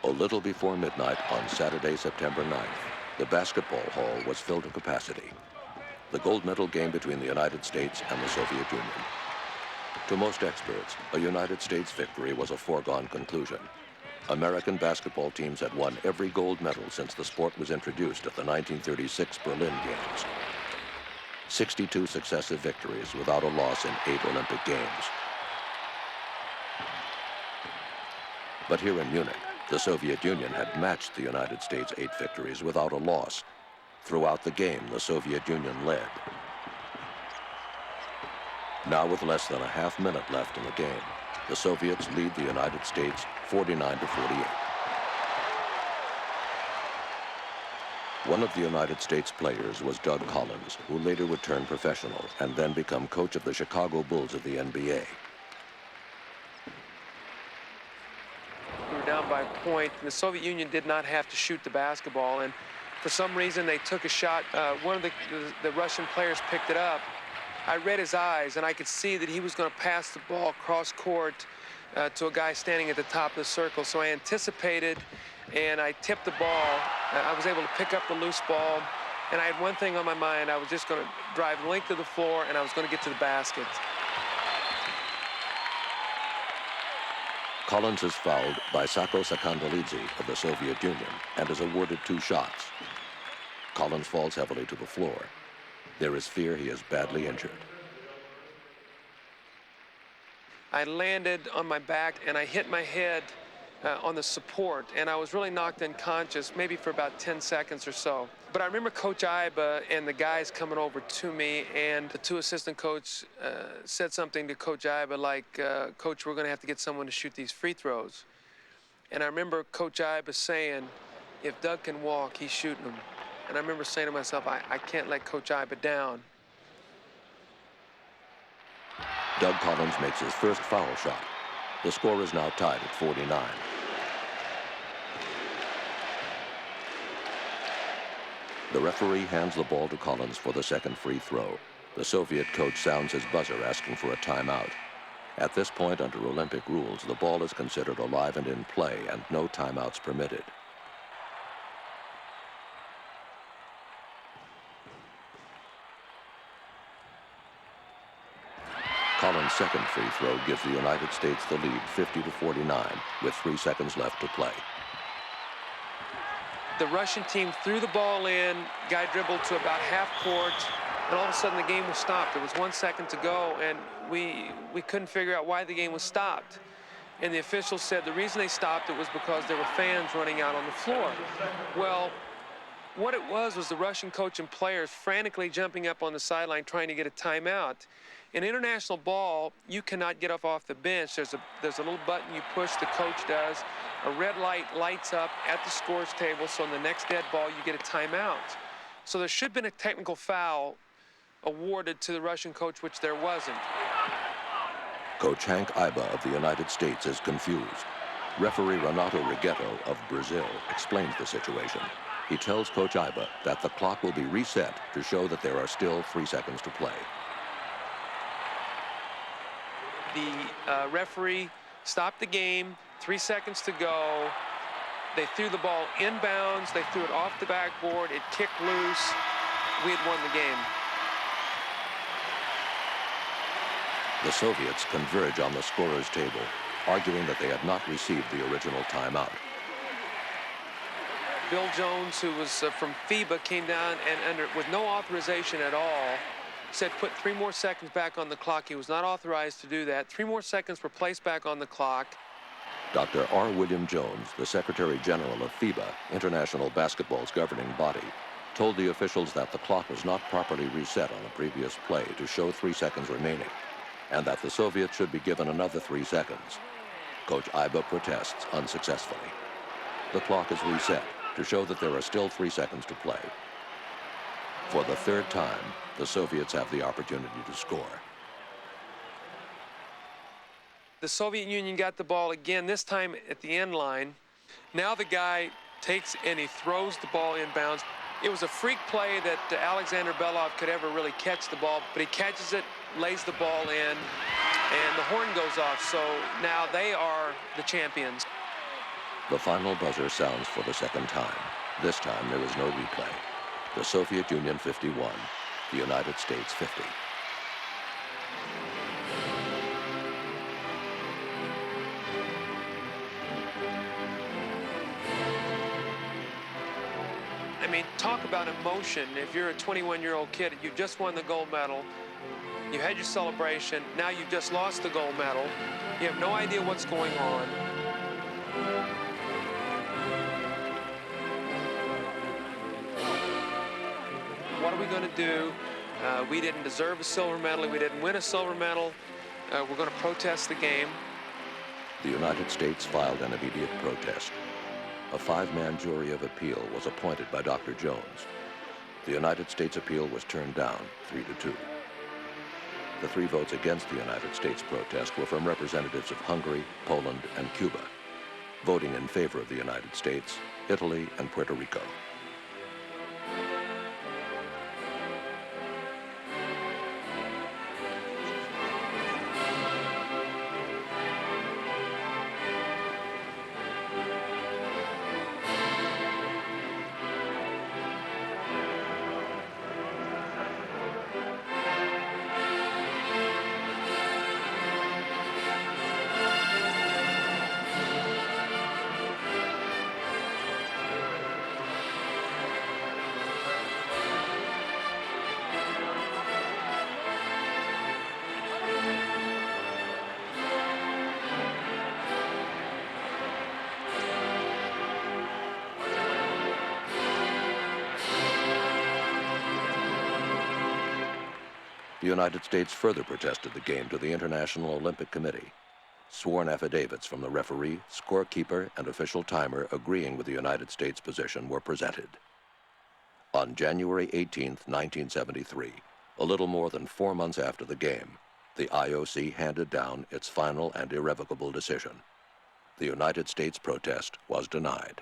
A little before midnight on Saturday, September 9th, the basketball hall was filled to capacity. The gold medal game between the United States and the Soviet Union. To most experts, a United States victory was a foregone conclusion. American basketball teams had won every gold medal since the sport was introduced at the 1936 Berlin Games. 62 successive victories without a loss in 8 Olympic Games. But here in Munich, the Soviet Union had matched the United States' 8 victories without a loss. Throughout the game, the Soviet Union led. Now with less than a half minute left in the game, the Soviets lead the United States 49-48. One of the United States players was Doug Collins, who later would turn professional and then become coach of the Chicago Bulls of the NBA. We were down by a point, and the Soviet Union did not have to shoot the basketball, and for some reason they took a shot. One of the Russian players picked it up. I read his eyes, and I could see that he was going to pass the ball cross court to a guy standing at the top of the circle. So I anticipated, and I tipped the ball. I was able to pick up the loose ball, and I had one thing on my mind. I was just going to drive the length of the floor, and I was going to get to the basket. Collins is fouled by Sako Sakandalidze of the Soviet Union and is awarded 2 shots. Collins falls heavily to the floor. There is fear he is badly injured. I landed on my back, and I hit my head on the support, and I was really knocked unconscious, maybe for about 10 seconds or so. But I remember Coach Iba and the guys coming over to me, and the 2 assistant coaches said something to Coach Iba like, Coach, we're going to have to get someone to shoot these free throws. And I remember Coach Iba saying, if Doug can walk, he's shooting them. And I remember saying to myself, I can't let Coach Iba down. Doug Collins makes his first foul shot. The score is now tied at 49. The referee hands the ball to Collins for the second free throw. The Soviet coach sounds his buzzer asking for a timeout. At this point, under Olympic rules, the ball is considered alive and in play and no timeouts permitted. Collins' second free throw gives the United States the lead 50-49 with 3 seconds left to play. The Russian team threw the ball in, guy dribbled to about half court, and all of a sudden the game was stopped. There was 1 second to go, and we couldn't figure out why the game was stopped. And the officials said the reason they stopped it was because there were fans running out on the floor. Well, what it was the Russian coach and players frantically jumping up on the sideline trying to get a timeout. In international ball, you cannot get off the bench. There's a little button you push, the coach does. A red light lights up at the scores table, so on the next dead ball, you get a timeout. So there should have been a technical foul awarded to the Russian coach, which there wasn't. Coach Hank Iba of the United States is confused. Referee Renato Righetto of Brazil explains the situation. He tells Coach Iba that the clock will be reset to show that there are still 3 seconds to play. The referee stopped the game, 3 seconds to go. They threw the ball inbounds. They threw it off the backboard. It kicked loose. We had won the game. The Soviets converge on the scorer's table, arguing that they had not received the original timeout. Bill Jones, who was from FIBA, came down and with no authorization at all, said put 3 more seconds back on the clock. He was not authorized to do that. 3 more seconds were placed back on the clock. Dr. R. William Jones, the Secretary General of FIBA, International Basketball's governing body, told the officials that the clock was not properly reset on a previous play to show 3 seconds remaining, and that the Soviets should be given another 3 seconds. Coach Iba protests unsuccessfully. The clock is reset to show that there are still 3 seconds to play. For the 3rd time, the Soviets have the opportunity to score. The Soviet Union got the ball again, this time at the end line. Now the guy takes and he throws the ball inbounds. It was a freak play that Alexander Belov could ever really catch the ball, but he catches it, lays the ball in, and the horn goes off. So now they are the champions. The final buzzer sounds for the second time. This time there is no replay. The Soviet Union 51, the United States 50. I mean, talk about emotion. If you're a 21-year-old kid, you just won the gold medal, you had your celebration, now you've just lost the gold medal, you have no idea what's going on. What are we going to do? We didn't deserve a silver medal, we didn't win a silver medal, we're going to protest the game. The United States filed an immediate protest. A 5-man jury of appeal was appointed by Dr. Jones. The United States appeal was turned down 3-2. The 3 votes against the United States protest were from representatives of Hungary, Poland, and Cuba. Voting in favor of the United States, Italy, and Puerto Rico. The United States further protested the game to the International Olympic Committee. Sworn affidavits from the referee, scorekeeper, and official timer agreeing with the United States position were presented. On January 18, 1973, a little more than 4 months after the game, the IOC handed down its final and irrevocable decision. The United States protest was denied.